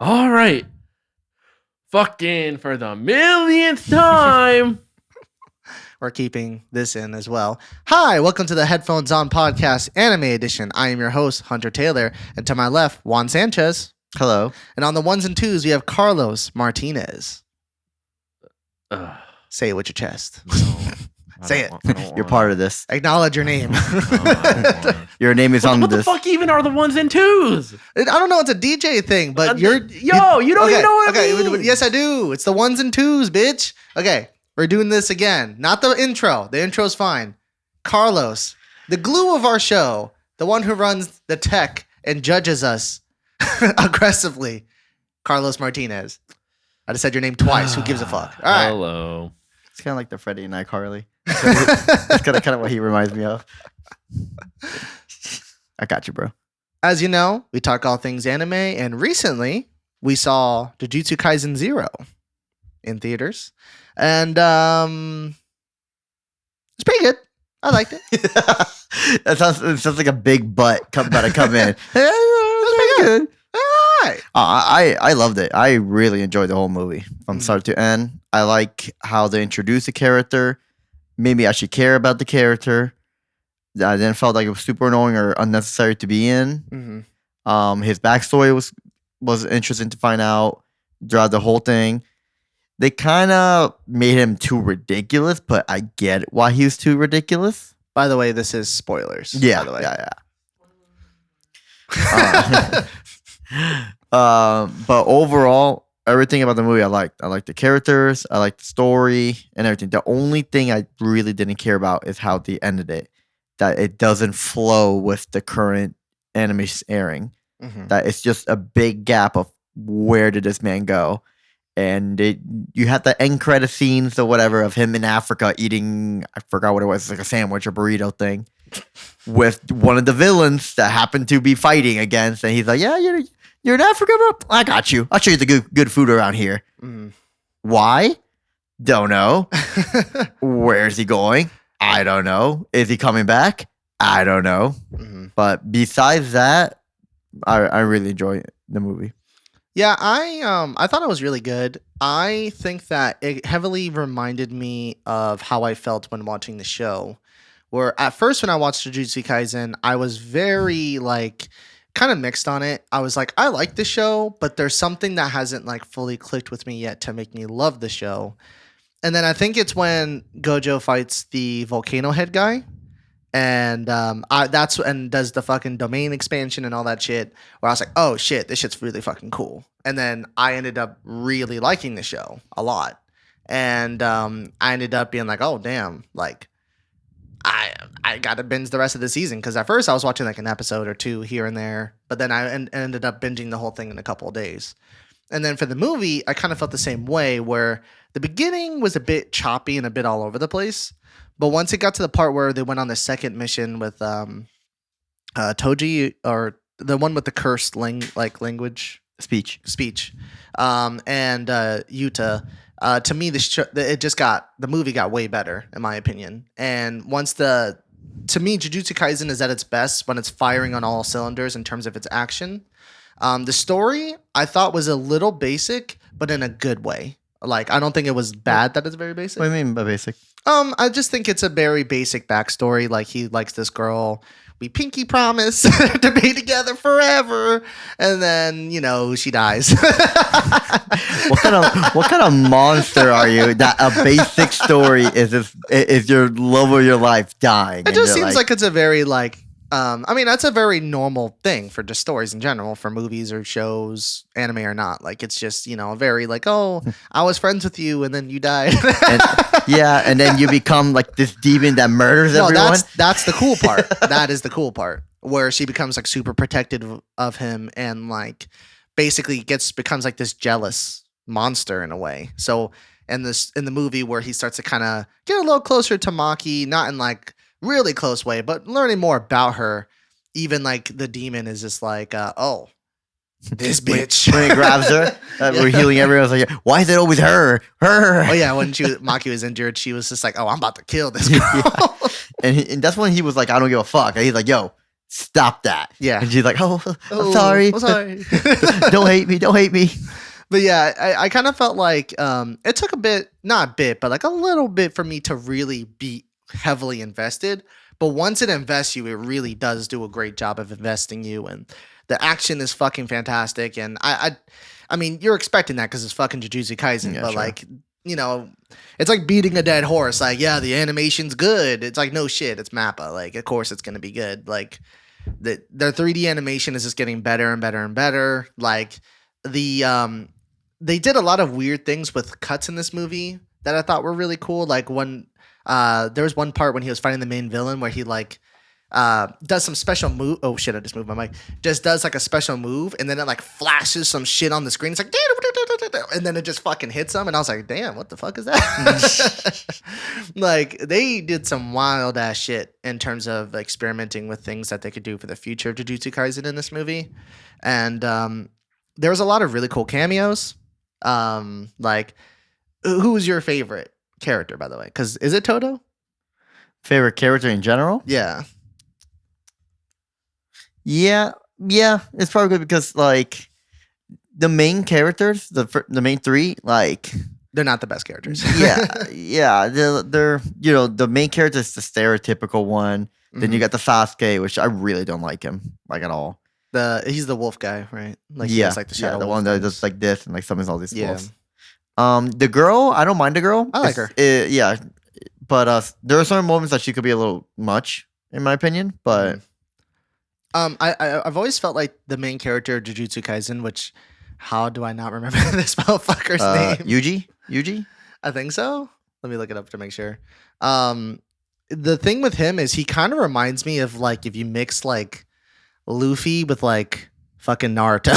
All right. Fucking for the millionth time. We're keeping this in as well. Hi, welcome to the Headphones On Podcast Anime Edition. I am your host, Hunter Taylor, and to my left, Juan Sanchez. Hello. And on the ones and twos, we have Carlos Martinez. Say it with your chest. Say it. You're part of this. Acknowledge your name. Your name is on What the this. fuck even are the ones and twos? I don't know. It's a DJ thing, but you don't you don't even know what it means. Yes, I do. It's the ones and twos, bitch. Okay, we're doing this again. Not the intro. The intro's fine. Carlos, the glue of our show, the one who runs the tech and judges us aggressively. Carlos Martinez. I just said your name twice. Who gives a fuck? All right. Hello. It's kind of like the Freddie and iCarly. That's kind of what he reminds me of. I got you, bro. As you know, we talk all things anime, and recently we saw Jujutsu Kaisen 0 in theaters, and it's pretty good. I liked it. It sounds like a big butt about to come in. That's pretty good. All right. I loved it. I really enjoyed the whole movie from start to end. I like how they introduced the character. Made me actually care about the character. I didn't felt like it was super annoying or unnecessary to be in. Mm-hmm. His backstory was interesting to find out throughout the whole thing. They kind of made him too ridiculous, but I get why he was too ridiculous. By the way, this is spoilers. Yeah, by the way. But overall, everything about the movie I liked. I liked the characters, I liked the story and everything. The only thing I really didn't care about is how they ended it. That it doesn't flow with the current anime airing. Mm-hmm. That it's just a big gap of where did this man go? And you had the end credit scenes or whatever of him in Africa eating, I forgot what it was, like a sandwich or burrito thing with one of the villains that happened to be fighting against. And he's like, yeah, you're in Africa, bro? I got you. I'll show you the good food around here. Mm. Why? Don't know. Where is he going? I don't know. Is he coming back? I don't know. Mm-hmm. But besides that, I really enjoy the movie. Yeah, I thought it was really good. I think that it heavily reminded me of how I felt when watching the show. Where at first when I watched Jujutsu Kaisen, I was very kind of mixed on it. I was like, I like the show, but there's something that hasn't fully clicked with me yet to make me love the show. And then I think it's when Gojo fights the volcano head guy. And does the fucking domain expansion and all that shit, where I was like, oh shit, this shit's really fucking cool. And then I ended up really liking the show a lot. And I ended up being like, oh damn, I gotta binge the rest of the season. Because at first I was watching an episode or two here and there, but then I ended up binging the whole thing in a couple of days. And then for the movie, I kind of felt the same way, where the beginning was a bit choppy and a bit all over the place. But once it got to the part where they went on the second mission with Toji, or the one with the cursed language speech, and Yuta, to me the movie got way better in my opinion. And to me, Jujutsu Kaisen is at its best when it's firing on all cylinders in terms of its action. The story I thought was a little basic, but in a good way. I don't think it was bad that it's very basic. What do you mean by basic? I just think it's a very basic backstory. He likes this girl. We pinky promise to be together forever, and then she dies. What kind of monster are you? That a basic story is your love of your life dying? It just seems like it's a very that's a very normal thing for just stories in general, for movies or shows, anime or not. It's just, a very oh, I was friends with you and then you died. and then you become this demon that murders everyone. That's the cool part. That is the cool part, where she becomes super protective of him and basically becomes this jealous monster in a way. So in the movie where he starts to kind of get a little closer to Maki, not in really close way, but learning more about her, even the demon is just oh, this bitch. When he grabs her, we're healing everyone. It's why is it always her? Oh yeah, when Maki was injured, she was just oh, I'm about to kill this girl. And that's when he was I don't give a fuck. He's yo, stop that. Yeah. And she's like, oh, I'm sorry. I'm sorry. Don't hate me. But yeah, I kind of felt like it took not a bit, but like a little bit for me to really be heavily invested. But once it invests you, it really does do a great job of investing you. And the action is fucking fantastic. And I mean, you're expecting that because it's fucking Jujutsu Kaisen. Yeah, but sure. like, you know, it's like beating a dead horse. Like, yeah, the animation's good. It's like, no shit, it's Mappa. Like, of course it's going to be good. Like, their 3D animation is just getting better and better and better. Like, they did a lot of weird things with cuts in this movie that I thought were really cool. Like there was one part when he was fighting the main villain where he like does some special move. Oh shit! I just moved my mic. Just does like a special move, and then it like flashes some shit on the screen. It's like, and then it just fucking hits him, and I was like, damn, what the fuck is that? Like they did some wild ass shit in terms of experimenting with things that they could do for the future of Jujutsu Kaisen in this movie, and there was a lot of really cool cameos. Like, who was your favorite character, by the way? Because is it Toto? Favorite character in general? Yeah. Yeah. It's probably good because like the main characters, the main three, like They're not the best characters. yeah. They're the main character is the stereotypical one. Then you got the Sasuke, which I really don't like him like at all. He's the wolf guy, right? Like he has, like the shadow the wolf one that things. does like this and like summons all these Yeah. wolves. The girl, I don't mind the girl. I like her. Yeah, but there are certain moments that she could be a little much, in my opinion. But I've always felt like the main character of Jujutsu Kaisen, which how do I not remember this motherfucker's name? Yuji. I think so. Let me look it up to make sure. The thing with him is he kind of reminds me of like if you mix like Luffy with like fucking Naruto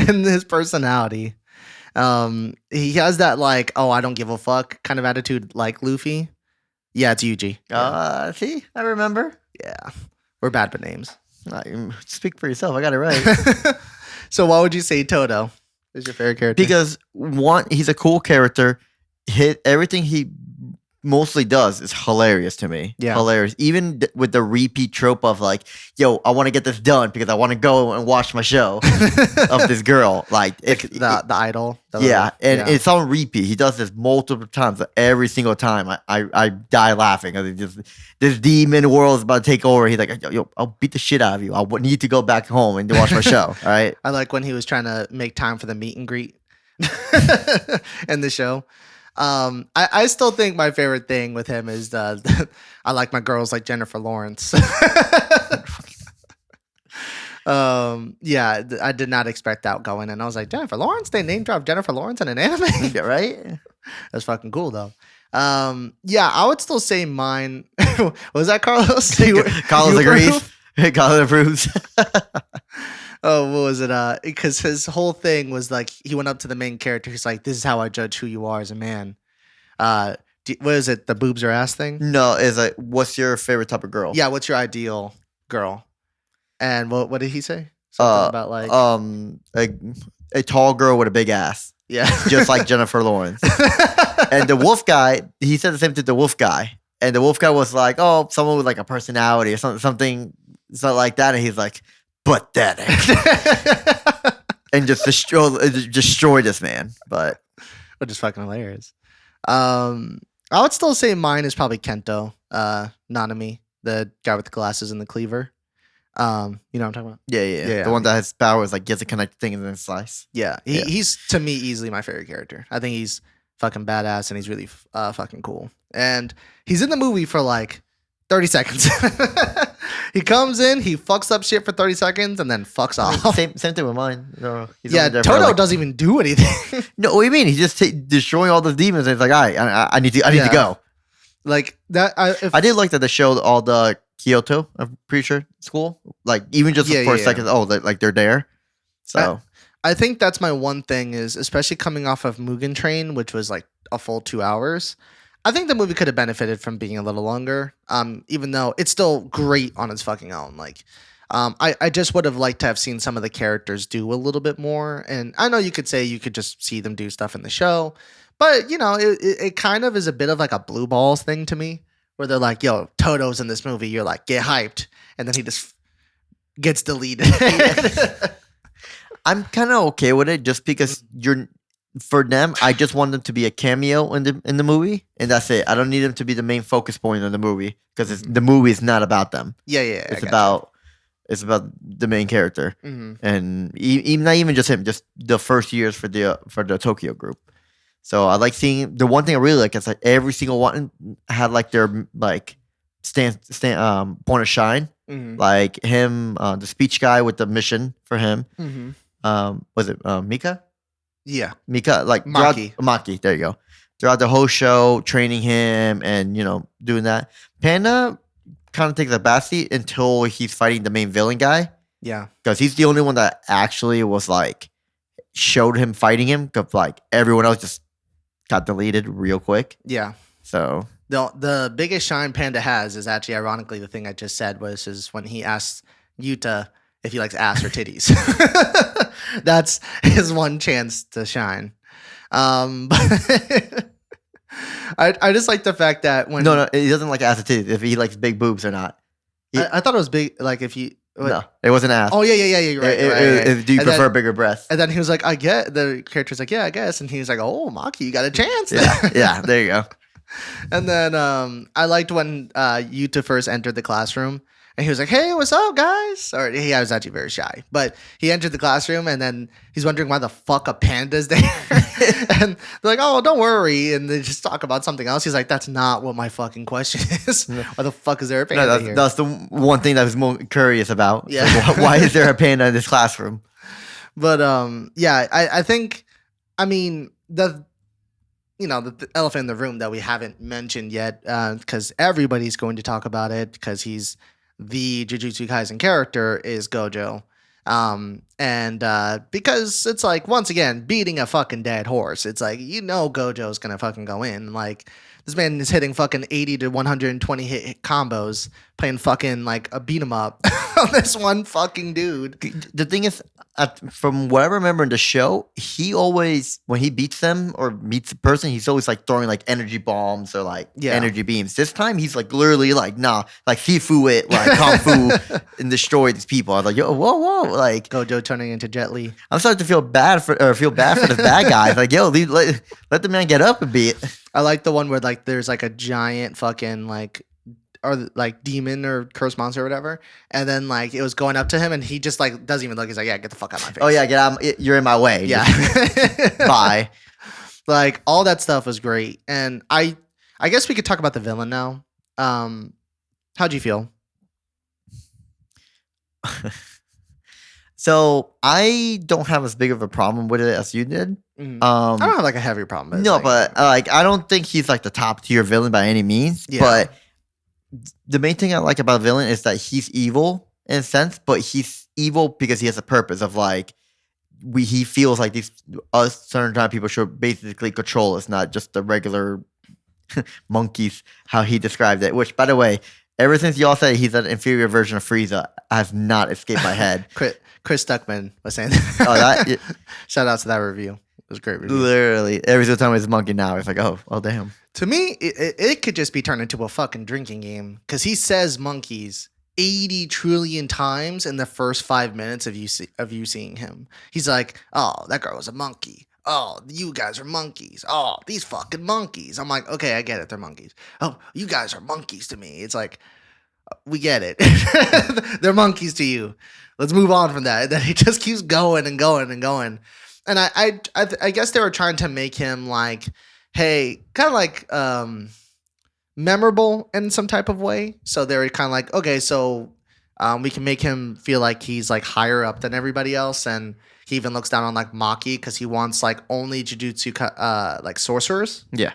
and his personality. He has that like, oh, I don't give a fuck kind of attitude like Luffy. Yeah, it's Yuji. See, I remember. Yeah. We're bad with names. Speak for yourself. I got it right. So why would you say Toto is your favorite character? Because one, he's a cool character. Everything he mostly does is hilarious to me. Yeah. Hilarious. Even with the repeat trope of like, yo, I want to get this done because I want to go and watch my show of this girl. Like the idol. It's on repeat. He does this multiple times. Every single time I die laughing. This demon world is about to take over. He's like, yo, I'll beat the shit out of you. I need to go back home and watch my show. All right. I like when he was trying to make time for the meet and greet in the show. I still think my favorite thing with him is I like my girls like Jennifer Lawrence. I did not expect that going, and I was like, Jennifer Lawrence? They name drop Jennifer Lawrence in an anime? Yeah, right? That's fucking cool though. I would still say mine. Was that Carlos? Carlos agrees. Carlos approves. Oh, what was it? Because his whole thing was like he went up to the main character. He's like, "This is how I judge who you are as a man." What is it? The boobs or ass thing? No, it's like, what's your favorite type of girl? Yeah, what's your ideal girl? And what did he say? Something about like a tall girl with a big ass. Yeah, just like Jennifer Lawrence. And the wolf guy, he said the same to the wolf guy, and the wolf guy was like, "Oh, someone with like a personality or something like that," and he's like, pathetic. And just destroy this man. But which is fucking hilarious. I would still say mine is probably Kento, Nanami, the guy with the glasses and the cleaver. You know what I'm talking about? Yeah. The one that has powers, like gets to connect things and then slice. Yeah, he's to me easily my favorite character. I think he's fucking badass and he's really fucking cool. And he's in the movie for like 30 seconds. He comes in, he fucks up shit for 30 seconds, and then fucks off. Same thing with mine. No, Toto doesn't even do anything. No, what do you mean? He's just destroying all the demons, and it's like, all right, I need to go. Like that. I did like that they showed all the Kyoto, I'm pretty sure, school. Like, even just for a second, like they're there. So I think that's my one thing is, especially coming off of Mugen Train, which was like a full 2 hours. I think the movie could have benefited from being a little longer, even though it's still great on its fucking own. Like, I just would have liked to have seen some of the characters do a little bit more. And I know you could say you could just see them do stuff in the show, but you know, it kind of is a bit of like a blue balls thing to me, where they're like, "Yo, Toto's in this movie." You're like, "Get hyped," and then he just gets deleted. I'm kind of okay with it just because for them, I just want them to be a cameo in the movie, and that's it. I don't need them to be the main focus point of the movie because the movie is not about them. Yeah, It's about the main character, and not even just him, just the first years for the Tokyo group. So I like seeing the one thing I really like is like every single one had like their like point of shine. Like him, the speech guy with the mission for him. Was it Mika? Yeah, Mika, like Maki. There you go. Throughout the whole show, training him and doing that. Panda kind of takes a backseat until he's fighting the main villain guy. Yeah, because he's the only one that actually was like showed him fighting him. Because like everyone else just got deleted real quick. Yeah. So the biggest shine Panda has is actually ironically the thing I just said is when he asks Yuta if he likes ass or titties. That's his one chance to shine. But I just like the fact that when no, he doesn't like ass or titties. If he likes big boobs or not. I thought it was big. Like if he no, it wasn't ass. Oh yeah. You're right. Do you prefer bigger breasts? And then he was like, I get the character's like, yeah, I guess. And he was like, oh, Maki, you got a chance. Yeah. There you go. And then I liked when Yuta first entered the classroom. And he was like, hey, what's up, guys? Or he was actually very shy. But he entered the classroom, and then he's wondering why the fuck a panda's there. And they're like, oh, don't worry. And they just talk about something else. He's like, that's not what my fucking question is. Why the fuck is there a panda here? That's the one thing that I was more curious about. Yeah. Like, why is there a panda in this classroom? But, yeah, I think, I mean, the elephant in the room that we haven't mentioned yet, because everybody's going to talk about it because he's the Jujutsu Kaisen character is Gojo. And because it's like, once again, beating a fucking dead horse. It's like, Gojo's gonna fucking go in. Like, this man is hitting fucking 80 to 120 hit combos, playing fucking like a beat 'em up on this one fucking dude. The thing is, from what I remember in the show, he always, when he beats them or meets a person, he's always like throwing like energy bombs or like energy beams. This time he's like literally like, nah, like Sifu it, like Kung Fu and destroy these people. I was like, yo, whoa, like Gojo turning into Jet Li. I'm starting to feel bad for this bad guy. Like, yo, let the man get up a bit. I like the one where like there's like a giant fucking like or like demon or curse monster or whatever, and then like it was going up to him and he just like doesn't even look. He's like, yeah, get the fuck out of my face. Oh yeah, get out. You're in my way. Yeah. Bye. Like all that stuff was great. And I guess we could talk about the villain now. How'd you feel? So I don't have as big of a problem with it as you did. I don't have like a heavy problem. No, but like I don't think he's like the top tier villain by any means. Yeah. But the main thing I like about villain is that he's evil in a sense, but he's evil because he has a purpose of like he feels like us certain time people should basically control us, not just the regular monkeys. How he described it, which by the way, ever since y'all said he's an inferior version of Frieza, has not escaped my head. Chris Stuckman was saying that. Oh, that shout out to that review. It was a great review. Literally every single time it's a monkey now, it's like, oh damn. To me, it could just be turned into a fucking drinking game because he says monkeys 80 trillion times in the first 5 minutes of you seeing him. He's like, oh, that girl was a monkey. Oh, you guys are monkeys. Oh, these fucking monkeys. I'm like, okay, I get it. They're monkeys. Oh, you guys are monkeys to me. It's like, we get it. They're monkeys to you. Let's move on from that. And then he just keeps going and going and going. And I guess they were trying to make him like, hey, kind of like memorable in some type of way. So they were kind of like, okay, so we can make him feel like he's like higher up than everybody else. And he even looks down on like Maki because he wants like only Jujutsu like sorcerers. Yeah.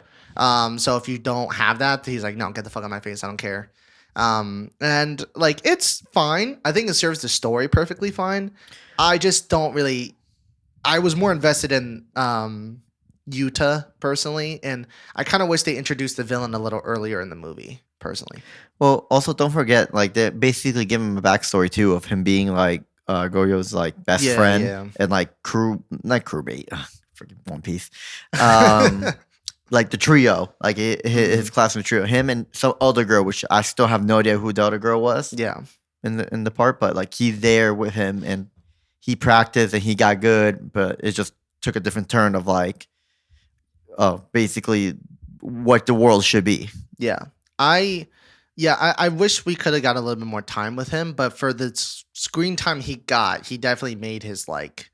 So if you don't have that, he's like, no, get the fuck out of my face. I don't care. And like, it's fine. I think it serves the story perfectly fine. I just don't really, I was more invested in, Yuta personally. And I kind of wish they introduced the villain a little earlier in the movie personally. Well, also don't forget, like they basically give him a backstory too of him being like, Gojo's like best friend and like not crewmate, freaking One Piece. like the trio, like his classmate trio, him and some other girl, which I still have no idea who the other girl was. Yeah. In the part, but like he's there with him and he practiced and he got good, but it just took a different turn of like, basically what the world should be. Yeah. I wish we could have got a little bit more time with him, but for the screen time he got, he definitely made his like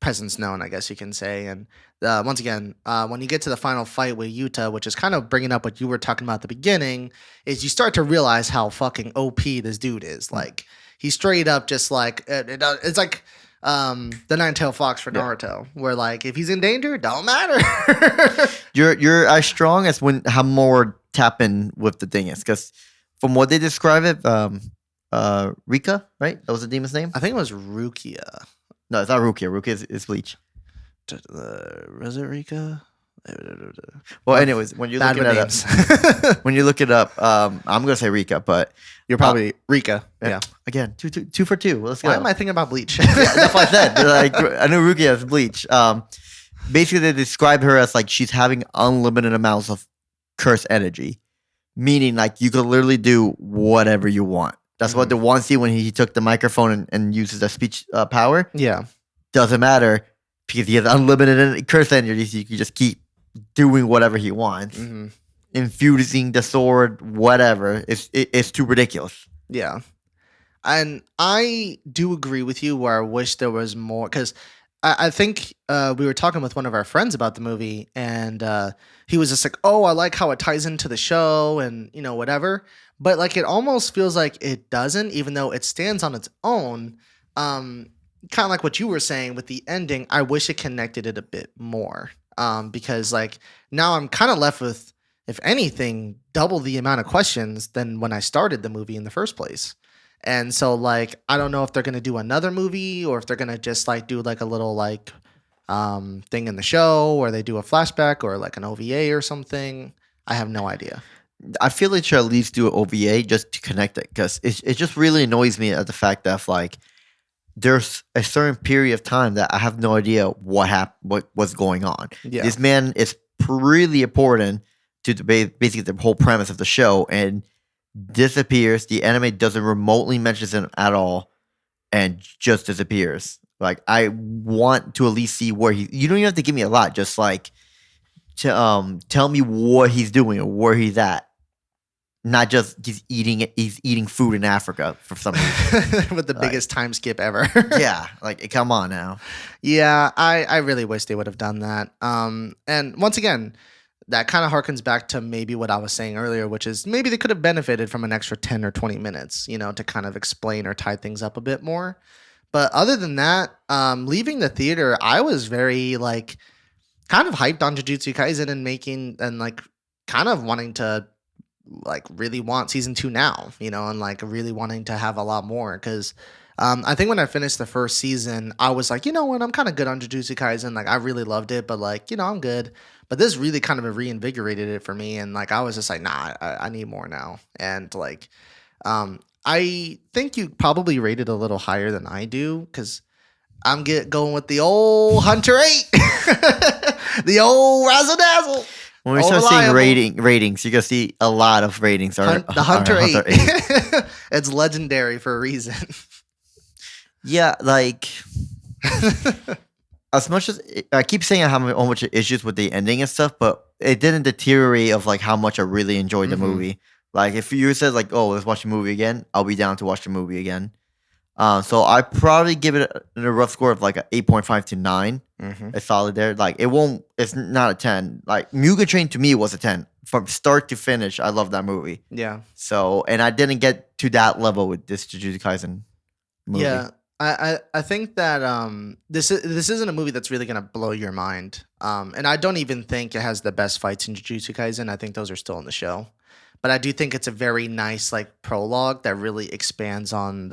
presence known, I guess you can say. And once again, when you get to the final fight with Yuta, which is kind of bringing up what you were talking about at the beginning, is you start to realize how fucking OP this dude is. Like he's straight up just like it's like the Nine-Tailed Fox for Naruto, where like if he's in danger, don't matter. you're as strong as when how more tap in with the thing is, because from what they describe it, Rika, right? That was the demon's name. I think it was Rukia. No, it's not Rukia. Rukia is Bleach. Was it Rika? Well, anyways, when you look it up, I'm gonna say Rika, but you're probably Rika. Yeah. Again, two for two. Let's go. Why am I thinking about Bleach? Yeah, that's what I said. Like I knew Rukia as Bleach. Basically, they describe her as like she's having unlimited amounts of curse energy, meaning like you could literally do whatever you want. That's what the one scene when he took the microphone and uses the speech power. Yeah. Doesn't matter because he has unlimited curse energy, so you can just keep doing whatever he wants. Infusing the sword, whatever. It's too ridiculous. Yeah. And I do agree with you where I wish there was more, because I think we were talking with one of our friends about the movie, and he was just like, oh, I like how it ties into the show and, you know, whatever. But like it almost feels like it doesn't, even though it stands on its own. Kind of like what you were saying with the ending, I wish it connected it a bit more. Because like now I'm kind of left with, if anything, double the amount of questions than when I started the movie in the first place. And so like I don't know if they're gonna do another movie or if they're gonna just like do like a little like thing in the show, or they do a flashback or like an OVA or something. I have no idea. I feel they should at least do an OVA just to connect it, because it just really annoys me at the fact that like there's a certain period of time that I have no idea what was going on. Yeah. This man is really important to basically the whole premise of the show, and disappears. The anime doesn't remotely mention him at all, and just disappears. Like I want to at least see where he. You don't even have to give me a lot. Just like to tell me what he's doing or where he's at. Not just he's eating food in Africa for some reason. With the biggest time skip ever. Yeah, like come on now. Yeah, I really wish they would have done that. And once again, that kind of harkens back to maybe what I was saying earlier, which is maybe they could have benefited from an extra 10 or 20 minutes, you know, to kind of explain or tie things up a bit more. But other than that, leaving the theater, I was very like kind of hyped on Jujutsu Kaisen and like kind of wanting to like really want season 2 now, you know, and like really wanting to have a lot more, because I think when I finished the first season, I was like, you know what, I'm kind of good on Jujutsu Kaisen. Like I really loved it, but like, you know, I'm good. But this really kind of reinvigorated it for me, and like I was just like, nah, I need more now. And like, I think you probably rated a little higher than I do, because I'm going with the old Hunter 8, the old Razzle Dazzle. When we start seeing ratings, you're gonna see a lot of ratings. The Hunter 8. It's legendary for a reason. Yeah, like as much as I keep saying I have a whole bunch of issues with the ending and stuff, but it didn't deteriorate of like how much I really enjoyed the movie. Like if you said like, oh, let's watch the movie again, I'll be down to watch the movie again. So I probably give it a rough score of like an 8.5 to 9. It's solid there. Like it's not a 10. Like Mugen Train to me was a 10 from start to finish. I love that movie. Yeah. So, and I didn't get to that level with this Jujutsu Kaisen movie. Yeah. I think that this isn't a movie that's really gonna blow your mind. And I don't even think it has the best fights in Jujutsu Kaisen. I think those are still in the show. But I do think it's a very nice like prologue that really expands on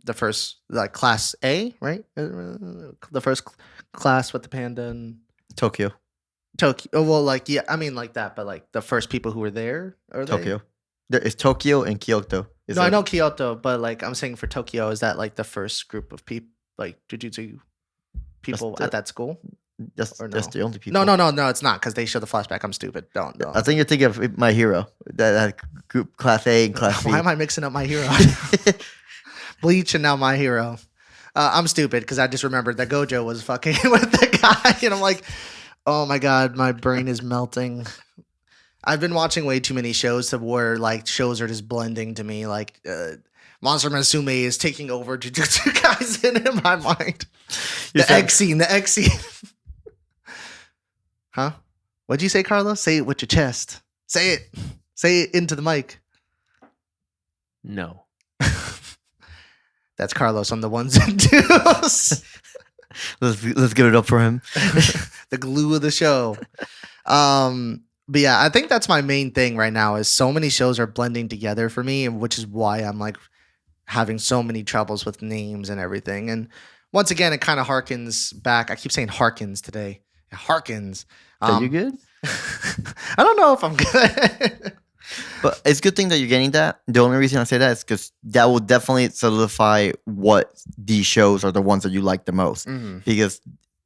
the first like class A, right? The first class with the panda and Tokyo. Oh, well, like yeah, I mean like that, but like the first people who were there are Tokyo. There is Tokyo and Kyoto. I know Kyoto, but like I'm saying for Tokyo, is that like the first group of people, like Jujutsu people at that school? That's Or that's the only people. No, it's not because they show the flashback. I'm stupid. Don't. I think you're thinking of My Hero. That group Class A and Class B. Why am I mixing up My Hero? Bleach and now My Hero. I'm stupid because I just remembered that Gojo was fucking with the guy, and I'm like, oh my god, my brain is melting. I've been watching way too many shows where like shows are just blending to me. Like Monster Musume is taking over Jujutsu Kaisen in my mind. The X scene. Huh? What'd you say, Carlos? Say it with your chest. Say it. Say it into the mic. No. That's Carlos on the ones and twos. Let's give it up for him. The glue of the show. But yeah, I think that's my main thing right now is so many shows are blending together for me, which is why I'm like having so many troubles with names and everything. And once again, it kind of harkens back. I keep saying harkens today. It harkens. Are you good? I don't know if I'm good. But it's a good thing that you're getting that. The only reason I say that is because that will definitely solidify what these shows are the ones that you like the most. Mm-hmm. Because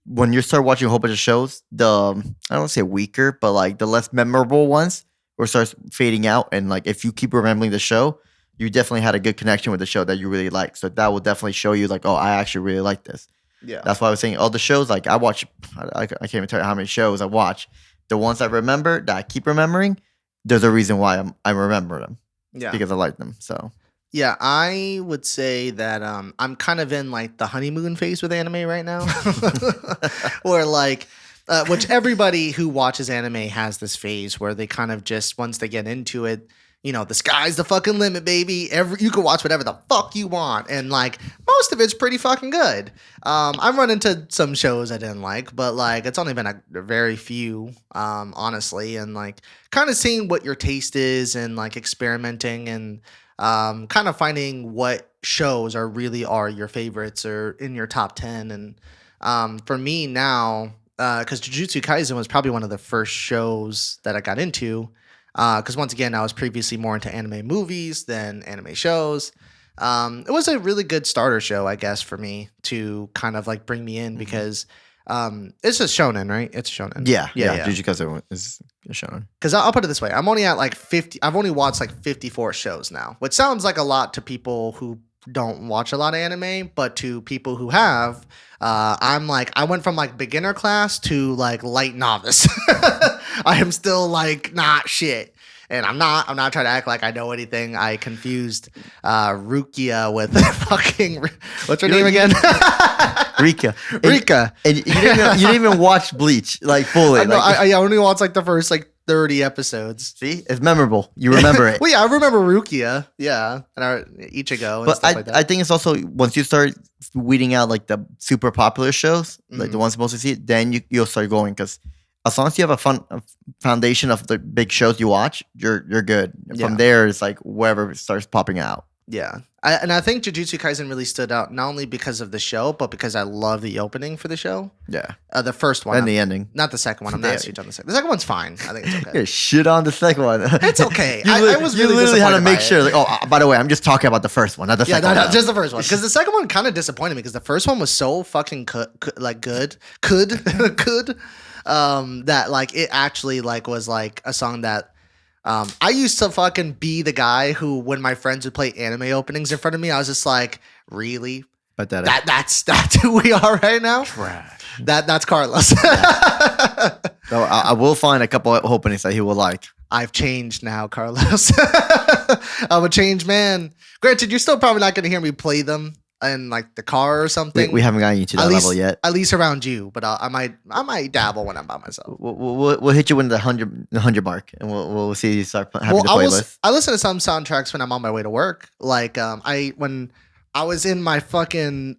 when you start watching a whole bunch of shows, I don't want to say weaker, but like the less memorable ones will start fading out. And like if you keep remembering the show, you definitely had a good connection with the show that you really like. So that will definitely show you like, oh, I actually really like this. Yeah. That's why I was saying all the shows, like I watch, I can't even tell you how many shows I watch. The ones I remember, that I keep remembering, there's a reason why I remember them. Yeah. Because I like them. So yeah, I would say that I'm kind of in like the honeymoon phase with anime right now. Or like, which everybody who watches anime has this phase where they kind of just, once they get into it, you know, the sky's the fucking limit, baby. You can watch whatever the fuck you want. And like most of it's pretty fucking good. I've run into some shows I didn't like, but like it's only been a very few, honestly. And like kind of seeing what your taste is and like experimenting and kind of finding what shows are your favorites or in your top 10. And for me now, because Jujutsu Kaisen was probably one of the first shows that I got into. Because once again, I was previously more into anime movies than anime shows. It was a really good starter show, I guess, for me to kind of like bring me in because it's a shonen, right? It's a shonen. yeah. Jujutsu Kaisen is a shonen. Because I'll put it this way. I'm only at like 50. I've only watched like 54 shows now, which sounds like a lot to people who don't watch a lot of anime, but to people who have, I'm like, I went from like beginner class to like light novice. I am still like not shit. And I'm not trying to act like I know anything. I confused Rukia with fucking what's her name again? Rika. Rika. And you didn't even watch Bleach like fully. I only watched like the first like 30 episodes. See, it's memorable. You remember it. Well, yeah, I remember Rukia. Yeah, and Ichigo and but stuff like that. I think it's also once you start weeding out like the super popular shows, like the ones supposed to see, then you'll start going because as long as you have a foundation of the big shows you watch, you're good. From there, it's like wherever it starts popping out. Yeah. I think Jujutsu Kaisen really stood out not only because of the show, but because I love the opening for the show. Yeah. The first one. And the ending. Not the second one. I'm not huge on the second. The second one's fine. I think it's okay. Yeah, shit on the second one. It's okay. You literally had to make sure. Like, oh, by the way, I'm just talking about the first one, not the second one. No, just the first one. Because the second one kind of disappointed me because the first one was so fucking good. That like it actually like was like a song that I used to fucking be the guy who when my friends would play anime openings in front of me, I was just like, really? But that's who we are right now? Trash. That's Carlos. So I will find a couple of openings that he will like. I've changed now, Carlos. I'm a changed man. Granted, you're still probably not going to hear me play them in like the car or something. We haven't gotten you to that level yet. At least around you, but I might dabble when I'm by myself. We'll hit you in the 100 mark, and we'll see you start having the playlist. I listen to some soundtracks when I'm on my way to work. Like when I was in my fucking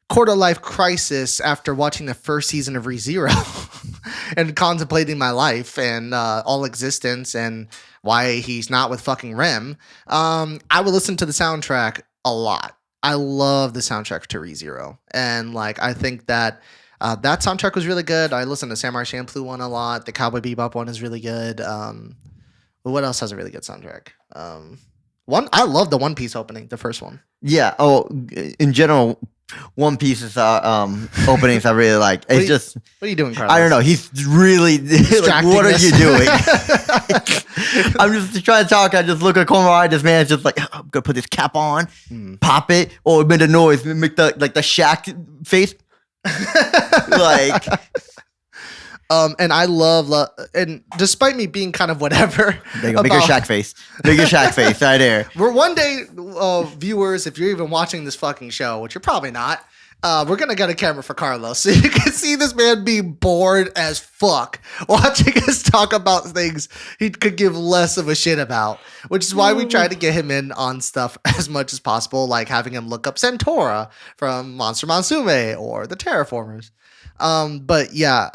quarter life crisis after watching the first season of ReZero and contemplating my life and all existence and why he's not with fucking Rem. I would listen to the soundtrack a lot. I love the soundtrack to ReZero. And like I think that that soundtrack was really good. I listened to Samurai Champloo one a lot. The Cowboy Bebop one is really good. What else has a really good soundtrack? I love the One Piece opening, the first one. Yeah. Oh, in general, One Piece's openings I really like. It's just What are you doing, Carlos? I don't know. He's really like, what are you doing? I'm just trying to talk. I just look at corner eye. This man's just like, I'm gonna put this cap on, pop it, or make the noise, make the like the shack face. Like, and I love, and despite me being kind of whatever, there you go, make your shack face, right there. We're one day, viewers, if you're even watching this fucking show, which you're probably not, we're gonna get a camera for Carlos so you can see this man be bored as fuck watching us talk about things he could give less of a shit about, which is why we try to get him in on stuff as much as possible, like having him look up Centaura from Monster Mansume or the Terraformers. But yeah,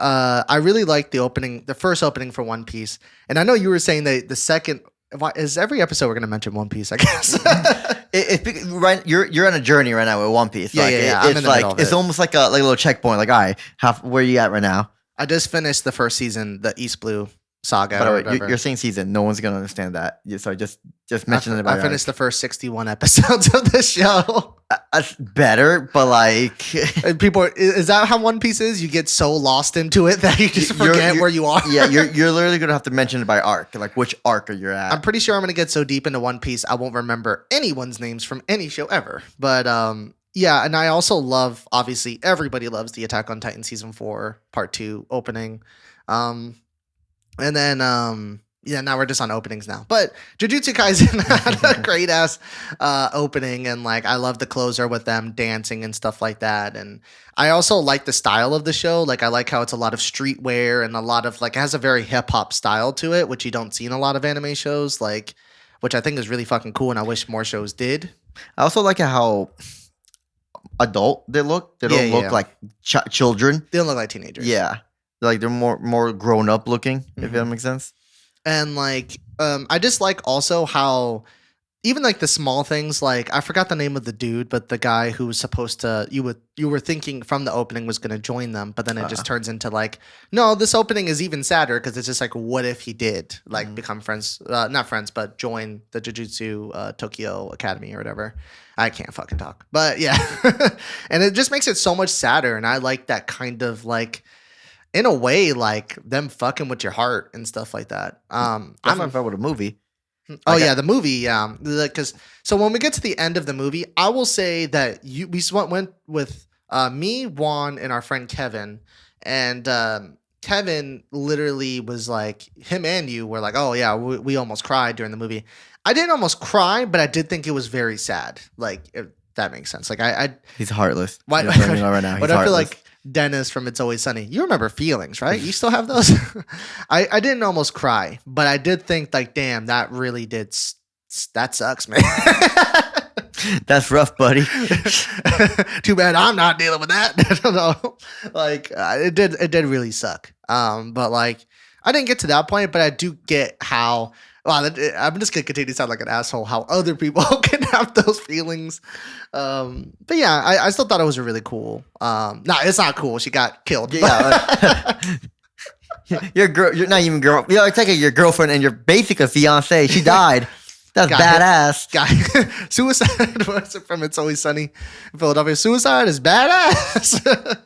I really like the first opening for One Piece, and I know you were saying that the second. Is every episode we're gonna mention One Piece? I guess. Right, you're on a journey right now with One Piece. Yeah, like, yeah. I'm in the middle of it's it. almost like a little checkpoint. Like, all right, where you at right now? I just finished the first season, the East Blue saga. By the or way, whatever. you're saying season. No one's gonna understand that. So just mention it. I finished the first 61 episodes of this show. That's better, but like, And is that how One Piece is? You get so lost into it that you just forget where you are. Yeah, you're literally gonna have to mention it by arc, like which arc are you at. I'm pretty sure I'm gonna get so deep into One Piece I won't remember anyone's names from any show ever. But yeah, and I also love, obviously, everybody loves the Attack on Titan season 4 part 2 opening. And then yeah, now we're just on openings now. But Jujutsu Kaisen had a great ass opening, and like I love the closer with them dancing and stuff like that. And I also like the style of the show. Like I like how it's a lot of streetwear and a lot of like it has a very hip hop style to it, which you don't see in a lot of anime shows. Like, which I think is really fucking cool, and I wish more shows did. I also like how adult they look. They don't look like children. They don't look like teenagers. Yeah, like they're more grown up looking. If that makes sense. And like, I just like also how even like the small things, like I forgot the name of the dude, but the guy who was supposed to, you were thinking from the opening was going to join them, but then it just turns into like, no, this opening is even sadder because it's just like, what if he did like become friends, not friends, but join the Jujutsu Tokyo Academy or whatever. I can't fucking talk, but yeah. And it just makes it so much sadder. And I like that kind of like, in a way, like them fucking with your heart and stuff like that. I'm about with a movie. Oh yeah, the movie. Yeah, because so when we get to the end of the movie, I will say that we went with me, Juan, and our friend Kevin, and Kevin literally was like him and you were like, oh yeah, we almost cried during the movie. I didn't almost cry, but I did think it was very sad. Like if that makes sense. Like he's heartless. Why? Right now, But I feel like Dennis from It's Always Sunny. You remember feelings, right? You still have those? I didn't almost cry, but I did think like, damn, that really did. That sucks, man. That's rough, buddy. Too bad I'm not dealing with that. I don't know. Like it did really suck. But like I didn't get to that point, but I do get how. Wow, I'm just gonna continue to sound like an asshole. How other people can have those feelings, but yeah, I still thought it was a really cool. No, it's not cool. She got killed. Yeah, your girl. You're not even girl. You know, take it. Your girlfriend and your basic fiance. She died. That's badass. Suicide was it from It's Always Sunny in Philadelphia. Suicide is badass.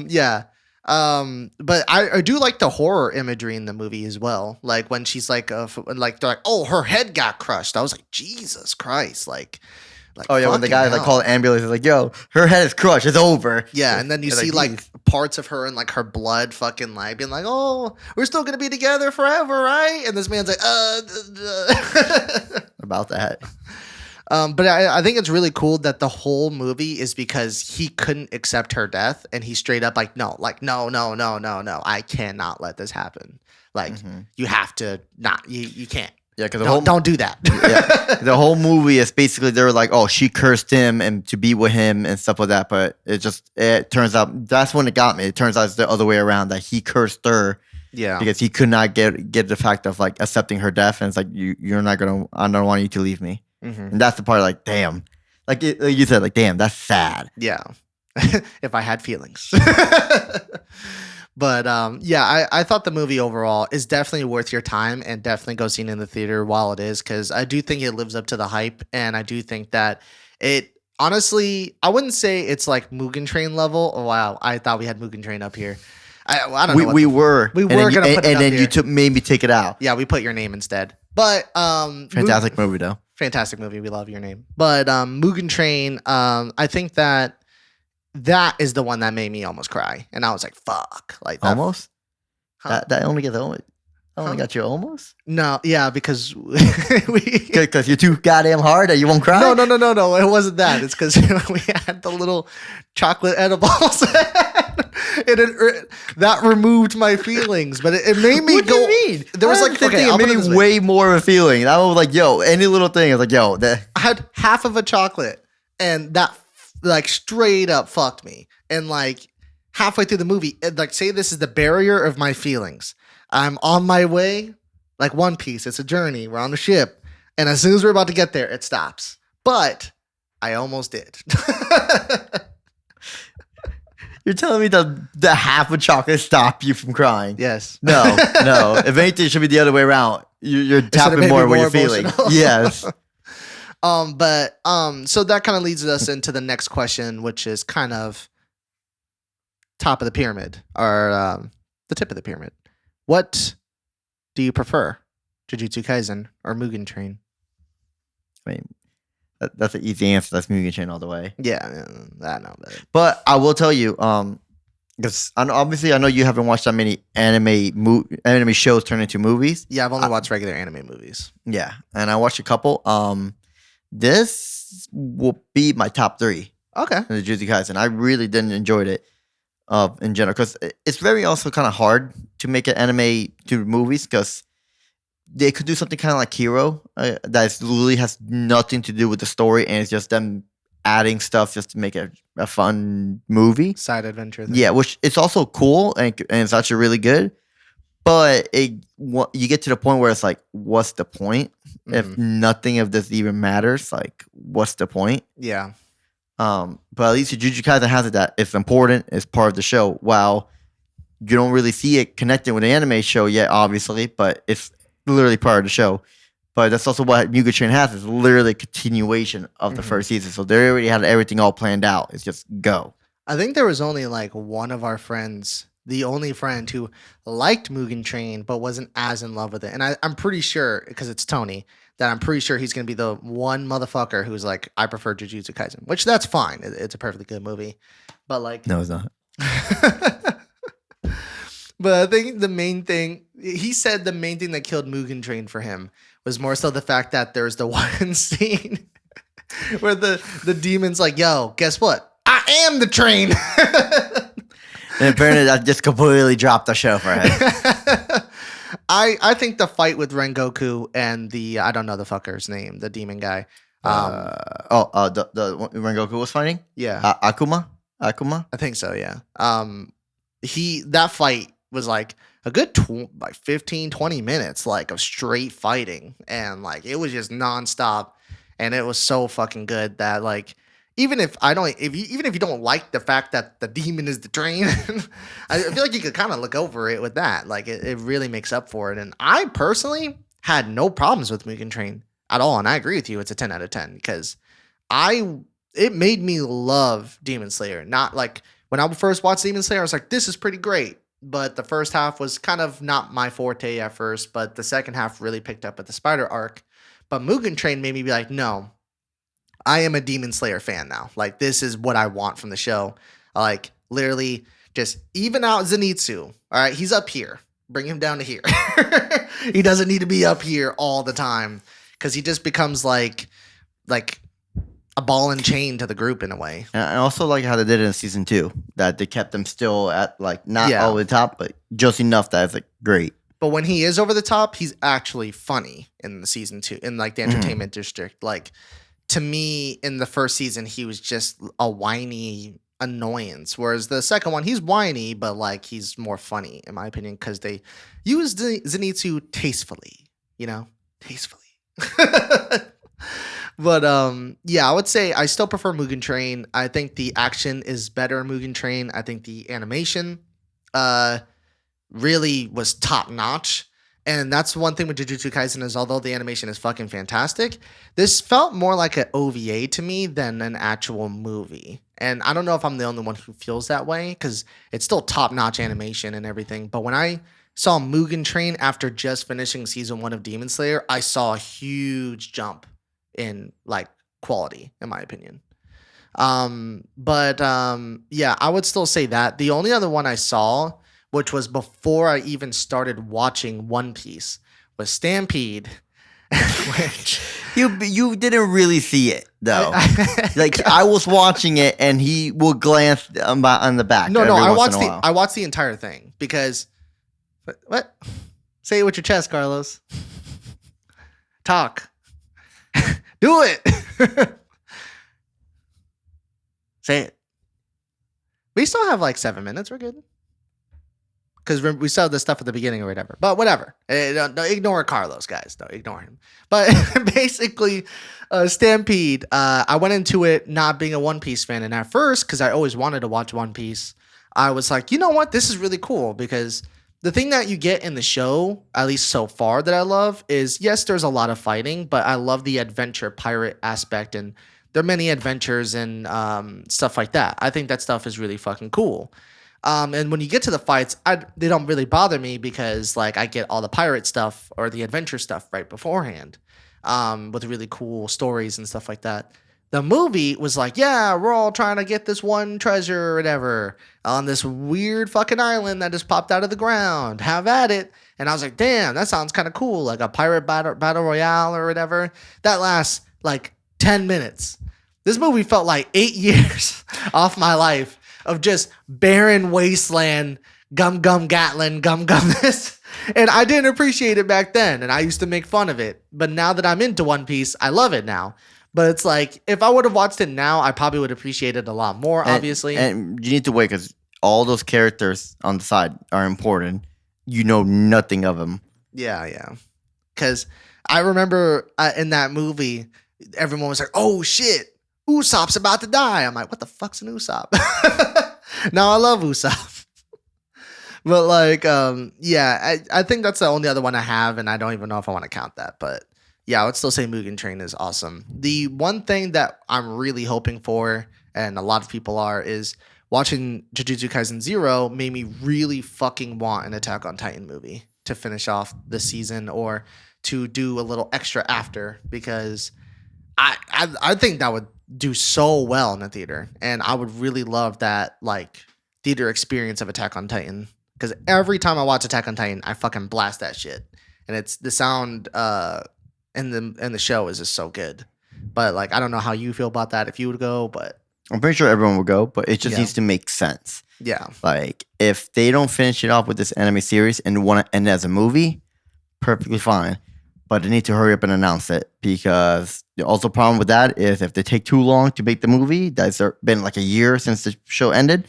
Yeah. But I do like the horror imagery in the movie as well. Like when she's like they're like, oh, her head got crushed. I was like, Jesus Christ, like oh yeah, when the guy like called ambulance, like, yo, her head is crushed, it's over. Yeah, and then you see like parts of her and like her blood fucking like being like, oh, we're still gonna be together forever, right? And this man's like, about that. But I think it's really cool that the whole movie is because he couldn't accept her death, and he straight up like, no, I cannot let this happen. Like, you have to not, you can't. Yeah, because don't do that. Yeah, the whole movie is basically they were like, oh, she cursed him and to be with him and stuff like that. But it turns out that's when it got me. It turns out it's the other way around, that he cursed her. Yeah, because he could not get the fact of like accepting her death, and it's like you're not gonna. I don't want you to leave me. And that's the part like, damn, like you said, like, damn, that's sad. Yeah, if I had feelings. But yeah, I thought the movie overall is definitely worth your time, and definitely go see it in the theater while it is, because I do think it lives up to the hype, and I do think that it honestly, I wouldn't say it's like Mugen Train level. Oh wow, I thought we had Mugen Train up here. I don't know. We were. We And were then you- gonna put it and up then here. you made me take it out. Yeah, we put your name instead. But Fantastic movie though. fantastic movie. We love your name. But Mugen Train, I think that is the one that made me almost cry, and I was like, "Fuck!" Like that, Almost. Huh? That only gets only. I only Huh? got you almost. No, yeah, because we. Because you're too goddamn hard that you won't cry. No, it wasn't that. It's because we had the little chocolate edibles. That removed my feelings, but it made me What do go. you mean? There was like, okay, I'll put it this way. way more of a feeling. I was like, yo, any little thing. I was like, yo, that. I had half of a chocolate, and that like straight up fucked me. And like halfway through the movie, like say this is the barrier of my feelings. I'm on my way, like One Piece. It's a journey. We're on the ship, and as soon as we're about to get there, it stops. But I almost did. You're telling me that the half of chocolate stopped you from crying? Yes. No. If anything, it should be the other way around. You're It should've tapping made more me when more you're feeling. emotional. Yes. So that kind of leads us into the next question, which is kind of top of the pyramid, or the tip of the pyramid. What do you prefer, Jujutsu Kaisen or Mugen Train? I mean, that's an easy answer. That's Mugen Train all the way. Yeah, I know. But I will tell you, because obviously I know you haven't watched that many anime shows turned into movies. Yeah, I've only watched regular anime movies. Yeah, and I watched a couple. This will be my top 3 Okay. in the Jujutsu Kaisen. I really didn't enjoy it in general because it's very also kind of hard to make an anime to movies because they could do something kind of like Hero that literally has nothing to do with the story and it's just them adding stuff just to make it a fun movie. Side adventure thing. Yeah, which it's also cool and it's actually really good. But you get to the point where it's like, what's the point? If nothing of this even matters, like, what's the point? Yeah. But at least Jujutsu Kaisen has it that it's important, it's part of the show. While you don't really see it connecting with the anime show yet, obviously, but it's literally part of the show. But that's also what Mugen Train has, is literally a continuation of the first season. So they already had everything all planned out. It's just go. I think there was only like one of our friends, the only friend who liked Mugen Train but wasn't as in love with it. And I'm pretty sure, because it's Tony, that I'm pretty sure he's going to be the one motherfucker who's like, I prefer Jujutsu Kaisen, which that's fine. It's a perfectly good movie. But like... No, it's not. But I think the main thing, he said the main thing that killed Mugen Train for him was more so the fact that there's the one scene where the demon's like, yo, guess what? I am the train. And apparently that just completely dropped the show for him. I think the fight with Rengoku and the, I don't know the fucker's name, the demon guy. The Rengoku was fighting? Yeah. Akuma? I think so, yeah. That fight was like a good 15, 20 minutes like of straight fighting, and like it was just nonstop, and it was so fucking good that like even if you don't like the fact that the demon is the train, I feel like you could kind of look over it with that. Like it really makes up for it. And I personally had no problems with Mugen Train at all, and I agree with you. It's a 10 out of 10 because it made me love Demon Slayer. Not like when I first watched Demon Slayer, I was like, this is pretty great. But the first half was kind of not my forte at first, but the second half really picked up at the Spider arc. But Mugen Train made me be like, no, I am a Demon Slayer fan now. Like, this is what I want from the show. Like, literally just even out Zenitsu. All right, he's up here. Bring him down to here. He doesn't need to be up here all the time because he just becomes like a ball and chain to the group in a way. And I also like how they did it in season 2, that they kept them still at like not all the top, but just enough that it's like great. But when he is over the top, he's actually funny in the season 2, in like the entertainment district. Like to me, in the first season, he was just a whiny annoyance. Whereas the second one, he's whiny, but like he's more funny, in my opinion, because they used Zenitsu tastefully, tastefully. But yeah, I would say I still prefer Mugen Train. I think the action is better in Mugen Train. I think the animation really was top notch. And that's one thing with Jujutsu Kaisen is although the animation is fucking fantastic, this felt more like an OVA to me than an actual movie. And I don't know if I'm the only one who feels that way because it's still top-notch animation and everything. But when I saw Mugen Train after just finishing season 1 of Demon Slayer, I saw a huge jump in like quality, in my opinion. Yeah, I would still say that. The only other one I saw, which was before I even started watching One Piece, was Stampede. Which You didn't really see it though. I Like I was watching it, and he will glance on the back. no, every I once watched in a while. I watched the entire thing because what? Say it with your chest, Carlos. Talk. Do it. Say it. We still have like 7 minutes. We're good. Because we saw the stuff at the beginning or whatever. But whatever. Don't ignore Carlos, guys. Don't ignore him. But basically, Stampede, I went into it not being a One Piece fan. And at first, because I always wanted to watch One Piece, I was like, you know what? This is really cool. Because the thing that you get in the show, at least so far that I love, is yes, there's a lot of fighting. But I love the adventure pirate aspect. And there are many adventures and stuff like that. I think that stuff is really fucking cool. And when you get to the fights, they don't really bother me because like I get all the pirate stuff or the adventure stuff right beforehand, with really cool stories and stuff like that. The movie was like, yeah, we're all trying to get this one treasure or whatever on this weird fucking island that just popped out of the ground. Have at it. And I was like, damn, that sounds kind of cool. Like a pirate battle royale or whatever. That lasts like 10 minutes. This movie felt like 8 years off my life of just barren wasteland, gum Gatlin, gum this. And I didn't appreciate it back then, and I used to make fun of it. But now that I'm into One Piece, I love it now. But it's like, if I would have watched it now, I probably would appreciate it a lot more, obviously. And you need to wait because all those characters on the side are important. You know nothing of them. Yeah. Because I remember in that movie, everyone was like, oh shit, Usopp's about to die. I'm like, what the fuck's an Usopp? Now I love Usopp. But like, yeah, I think that's the only other one I have, and I don't even know if I want to count that. But yeah, I would still say Mugen Train is awesome. The one thing that I'm really hoping for, and a lot of people are, is watching Jujutsu Kaisen 0 made me really fucking want an Attack on Titan movie to finish off the season or to do a little extra after, because I think that would do so well in the theater, and I would really love that like theater experience of Attack on Titan, because every time I watch Attack on Titan, I fucking blast that shit, and it's the sound in the show is just so good. But like, I don't know how you feel about that if you would go, but I'm pretty sure everyone will go, but it just Yeah. needs to make sense. yeah, Like if they don't finish it off with this anime series and want to end it as a movie, perfectly fine. But they need to hurry up and announce it, because the also problem with that is if they take too long to make the movie, that's been like a year since the show ended,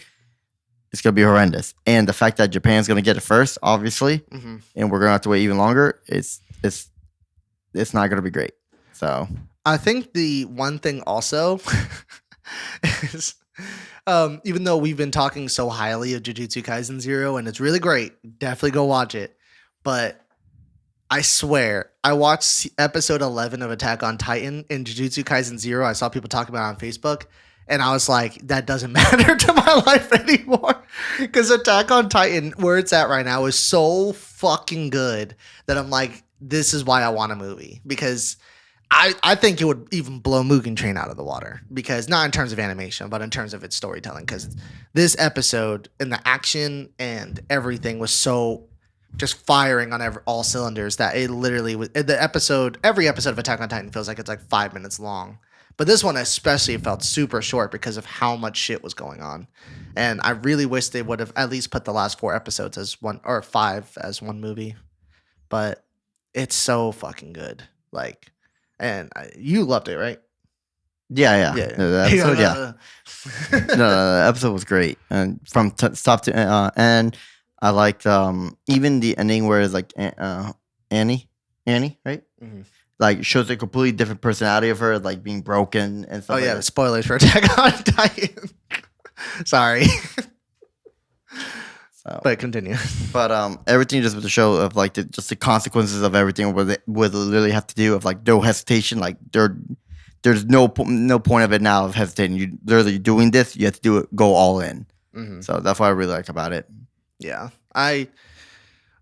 it's gonna be horrendous. And the fact that Japan's gonna get it first, obviously, hmm and we're gonna have to wait even longer, it's not gonna be great. So I think the one thing also is, even though we've been talking so highly of Jujutsu Kaisen 0, and it's really great, definitely go watch it. But I swear, I watched episode 11 of Attack on Titan in Jujutsu Kaisen 0. I saw people talking about it on Facebook, and I was like, that doesn't matter to my life anymore. Because Attack on Titan, where it's at right now, is so fucking good that I'm like, this is why I want a movie. Because I think it would even blow Mugen Train out of the water. Because not in terms of animation, but in terms of its storytelling. Because this episode and the action and everything was so just firing on all cylinders that it literally was every episode of Attack on Titan feels like it's like 5 minutes long, but this one especially felt super short because of how much shit was going on. And I really wish they would have at least put the last 4 episodes as one, or 5 as one movie, but it's so fucking good. Like, and you loved it, right? yeah. Yeah. No, the episode, yeah. No, the episode was great, and from top to end. I liked even the ending where it's like Annie, right? Mhm. Like shows a completely different personality of her, like being broken and stuff. Oh yeah, like the spoilers for Attack on Titan. Sorry. So, But continue. but everything just with the show of like just the consequences of everything what they literally have to do of like no hesitation. Like there's no point of it now of hesitating. You literally doing this. You have to do it. Go all in. Mhm. So that's what I really like about it. Yeah, I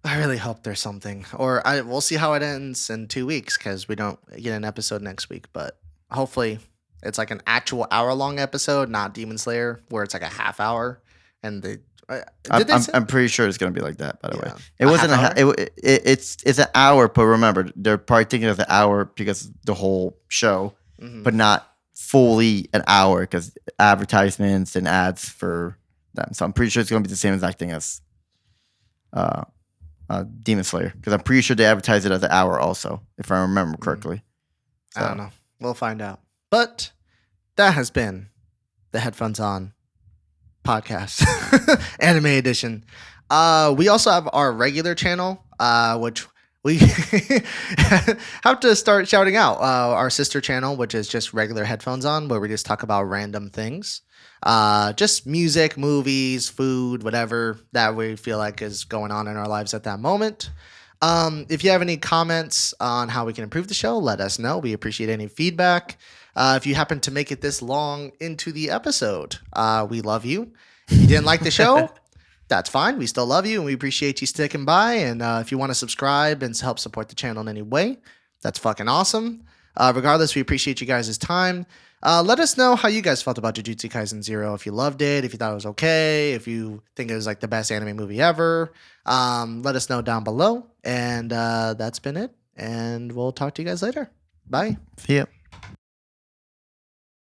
really hope there's something, or we'll see how it ends in 2 weeks because we don't get an episode next week. But hopefully, it's like an actual hour-long episode, not Demon Slayer, where it's like a half hour. And they I'm pretty sure it's gonna be like that. By the way, Yeah. it wasn't half hour? it's an hour, but remember they're probably thinking of the hour because of the whole show, Mhm. but not fully an hour because advertisements and ads for them. So I'm pretty sure it's gonna be the same exact thing as Demon Slayer because I'm pretty sure they advertise it as an hour also, if I remember correctly. I don't know. We'll find out. But that has been the Headphones On podcast, anime edition. We also have our regular channel, which we have to start shouting out. Our sister channel, which is just regular Headphones On, where we just talk about random things. Just music, movies, food, whatever that we feel like is going on in our lives at that moment. If you have any comments on how we can improve the show, let us know. We appreciate any feedback. If you happen to make it this long into the episode, we love you. If you didn't like the show, that's fine. We still love you and we appreciate you sticking by. And if you want to subscribe and help support the channel in any way, that's fucking awesome. Regardless, we appreciate you guys' time. Let us know how you guys felt about Jujutsu Kaisen 0. If you loved it, if you thought it was okay, if you think it was like the best anime movie ever, let us know down below. And that's been it. And we'll talk to you guys later. Bye. See ya.